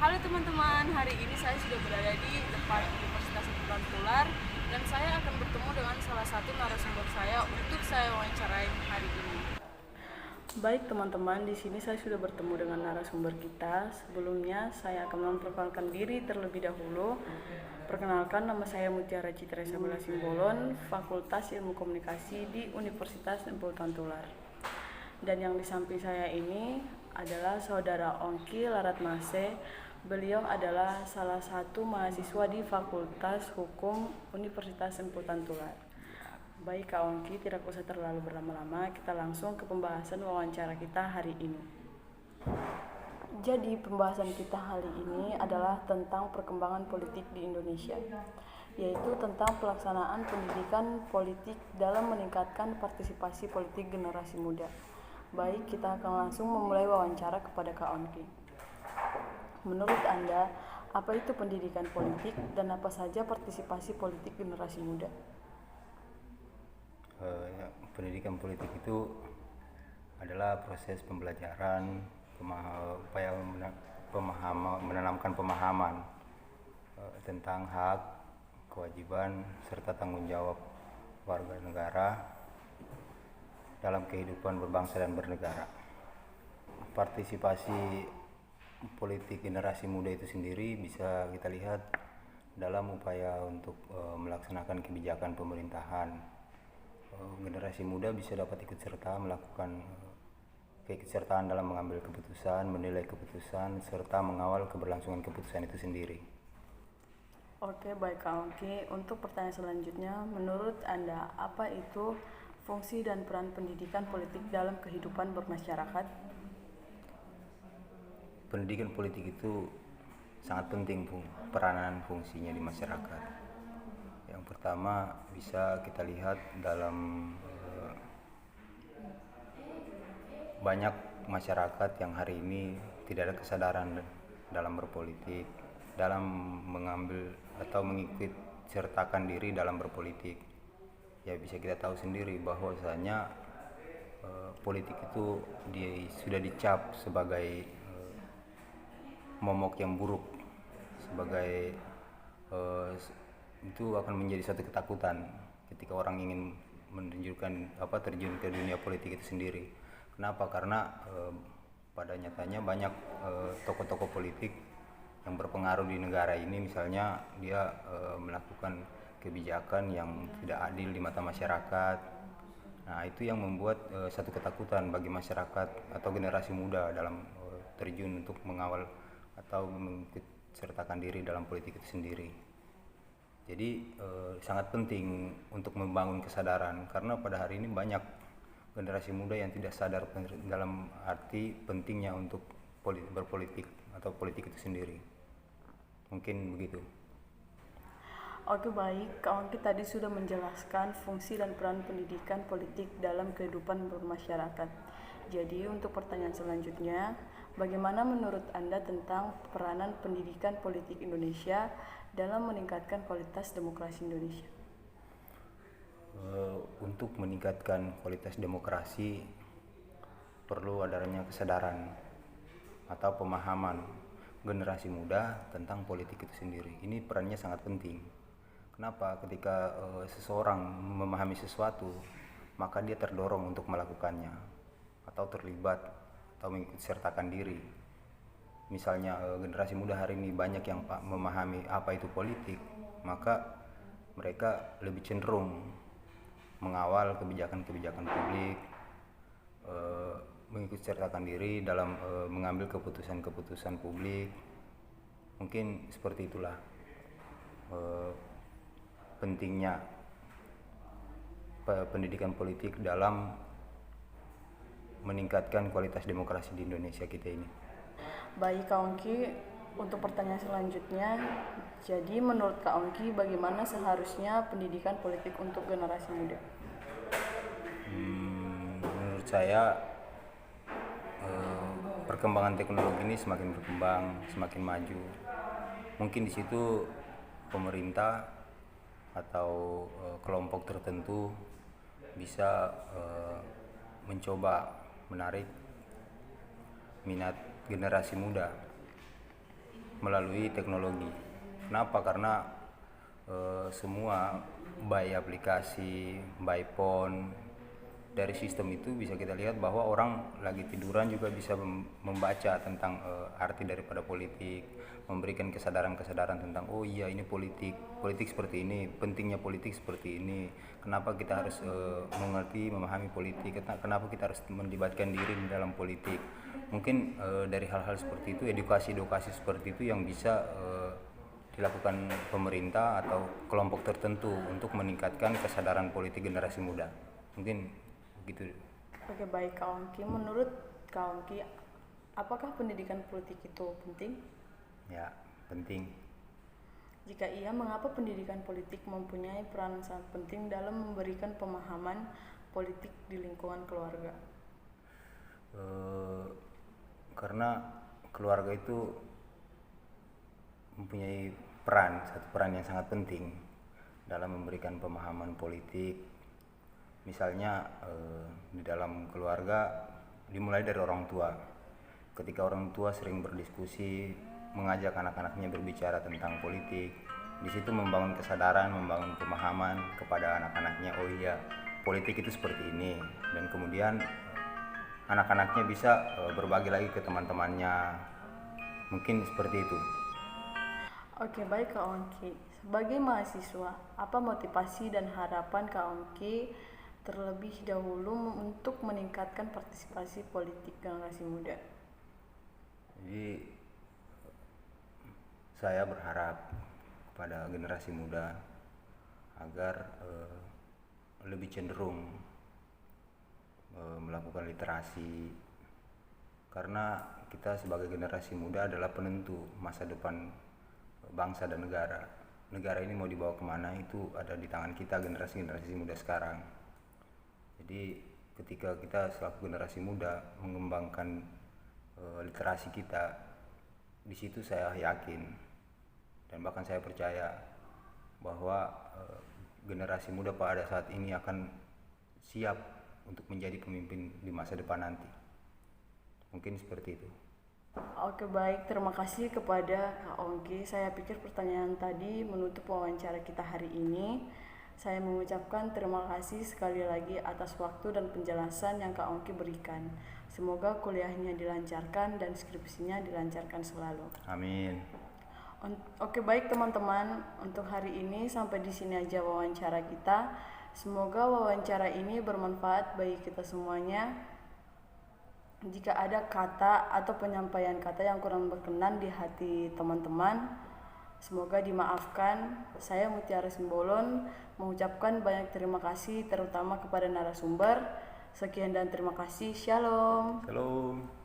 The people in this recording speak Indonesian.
Halo teman-teman, hari ini saya sudah berada di depan Universitas Sapienza Tular dan saya akan bertemu dengan salah satu narasumber saya untuk saya wawancarai hari ini. Baik teman-teman, di sini saya sudah bertemu dengan narasumber kita. Sebelumnya saya akan memperkenalkan diri terlebih dahulu. Perkenalkan, nama saya Mutiara Citra Isabella Simbolon, Fakultas Ilmu Komunikasi di Universitas Sapienza Tular. Dan yang di samping saya ini adalah saudara Ongki Laratmase. Beliau adalah salah satu mahasiswa di Fakultas Hukum Universitas Sapienza Tular. Baik Kak Ongki, tidak usah terlalu berlama-lama, kita langsung ke pembahasan wawancara kita hari ini. Jadi pembahasan kita hari ini adalah tentang perkembangan politik di Indonesia, yaitu tentang pelaksanaan pendidikan politik dalam meningkatkan partisipasi politik generasi muda. Baik, kita akan langsung memulai wawancara kepada Kak Ongki. Menurut Anda, apa itu pendidikan politik dan apa saja partisipasi politik generasi muda? Pendidikan politik itu adalah proses pembelajaran, upaya menanamkan pemahaman tentang hak, kewajiban, serta tanggung jawab warga negara dalam kehidupan berbangsa dan bernegara. Partisipasi politik generasi muda itu sendiri bisa kita lihat dalam upaya untuk melaksanakan kebijakan pemerintahan. Generasi muda bisa dapat ikut serta melakukan keikutsertaan dalam mengambil keputusan, menilai keputusan, serta mengawal keberlangsungan keputusan itu sendiri. Oke, baik Kak Ongki. Untuk pertanyaan selanjutnya, menurut Anda apa itu fungsi dan peran pendidikan politik dalam kehidupan bermasyarakat? Pendidikan politik itu sangat penting peranan fungsinya di masyarakat. Yang pertama bisa kita lihat dalam banyak masyarakat yang hari ini tidak ada kesadaran dalam berpolitik, dalam mengambil atau mengikut sertakan diri dalam berpolitik. Ya bisa kita tahu sendiri bahwasanya politik itu sudah dicap sebagai momok yang buruk, sebagai itu akan menjadi suatu ketakutan ketika orang ingin terjun ke dunia politik itu sendiri. Kenapa? Karena pada nyatanya banyak tokoh-tokoh politik yang berpengaruh di negara ini, misalnya dia melakukan kebijakan yang tidak adil di mata masyarakat. Nah, itu yang membuat satu ketakutan bagi masyarakat atau generasi muda dalam terjun untuk mengawal atau mengikut sertakan diri dalam politik itu sendiri. Jadi sangat penting untuk membangun kesadaran, karena pada hari ini banyak generasi muda yang tidak sadar dalam arti pentingnya untuk berpolitik atau politik itu sendiri. Mungkin begitu. Oke, baik, Kak Ongki tadi sudah menjelaskan fungsi dan peran pendidikan politik dalam kehidupan bermasyarakat. Jadi untuk pertanyaan selanjutnya, bagaimana menurut Anda tentang peranan pendidikan politik Indonesia dalam meningkatkan kualitas demokrasi Indonesia? Untuk meningkatkan kualitas demokrasi perlu adanya kesadaran atau pemahaman generasi muda tentang politik itu sendiri. Ini perannya sangat penting. Kenapa? Ketika seseorang memahami sesuatu, maka dia terdorong untuk melakukannya atau terlibat atau mengikut sertakan diri. Misalnya generasi muda hari ini banyak yang memahami apa itu politik, maka mereka lebih cenderung mengawal kebijakan-kebijakan publik, mengikut sertakan diri dalam mengambil keputusan-keputusan publik. Mungkin seperti itulah pentingnya pendidikan politik dalam meningkatkan kualitas demokrasi di Indonesia kita ini. Baik Kak Ongki, untuk pertanyaan selanjutnya, jadi menurut Kak Ongki bagaimana seharusnya pendidikan politik untuk generasi muda? Menurut saya perkembangan teknologi ini semakin berkembang, semakin maju. Mungkin di situ pemerintah atau kelompok tertentu bisa mencoba menarik minat generasi muda melalui teknologi. Kenapa? Karena semua baik aplikasi, baik phone, dari sistem itu bisa kita lihat bahwa orang lagi tiduran juga bisa membaca tentang arti daripada politik, memberikan kesadaran-kesadaran tentang oh iya ini politik seperti ini, pentingnya politik seperti ini, kenapa kita harus mengerti, memahami politik, kenapa kita harus melibatkan diri di dalam politik. Mungkin dari hal-hal seperti itu, edukasi-edukasi seperti itu yang bisa dilakukan pemerintah atau kelompok tertentu untuk meningkatkan kesadaran politik generasi muda. Mungkin gitu. Oke, baik Kak Ongki. Menurut Kak Ongki, apakah pendidikan politik itu penting? Ya, penting. Jika iya, mengapa pendidikan politik mempunyai peran sangat penting dalam memberikan pemahaman politik di lingkungan keluarga? Karena keluarga itu mempunyai satu peran yang sangat penting dalam memberikan pemahaman politik. Misalnya di dalam keluarga dimulai dari orang tua. Ketika orang tua sering berdiskusi, mengajak anak-anaknya berbicara tentang politik, di situ membangun kesadaran, membangun pemahaman kepada anak-anaknya, oh iya, politik itu seperti ini. Dan kemudian anak-anaknya bisa berbagi lagi ke teman-temannya. Mungkin seperti itu. Oke, baik Kak Ongki. Sebagai mahasiswa, apa motivasi dan harapan Kak Ongki terlebih dahulu untuk meningkatkan partisipasi politik generasi muda? Jadi saya berharap kepada generasi muda agar lebih cenderung melakukan literasi, karena kita sebagai generasi muda adalah penentu masa depan bangsa dan negara. Negara ini mau dibawa kemana itu ada di tangan kita, generasi muda sekarang. Jadi ketika kita selaku generasi muda mengembangkan literasi kita, di situ saya yakin dan bahkan saya percaya bahwa generasi muda pada saat ini akan siap untuk menjadi pemimpin di masa depan nanti. Mungkin seperti itu. Oke, baik, terima kasih kepada Kak Ongki. Saya pikir pertanyaan tadi menutup wawancara kita hari ini. Saya mengucapkan terima kasih sekali lagi atas waktu dan penjelasan yang Kak Ongki berikan. Semoga kuliahnya dilancarkan dan skripsinya dilancarkan selalu. Amin. Oke, baik teman-teman, untuk hari ini sampai di sini aja wawancara kita. Semoga wawancara ini bermanfaat bagi kita semuanya. Jika ada kata atau penyampaian kata yang kurang berkenan di hati teman-teman, semoga dimaafkan. Saya Mutiara Simbolon mengucapkan banyak terima kasih terutama kepada narasumber. Sekian dan terima kasih. Shalom. Shalom.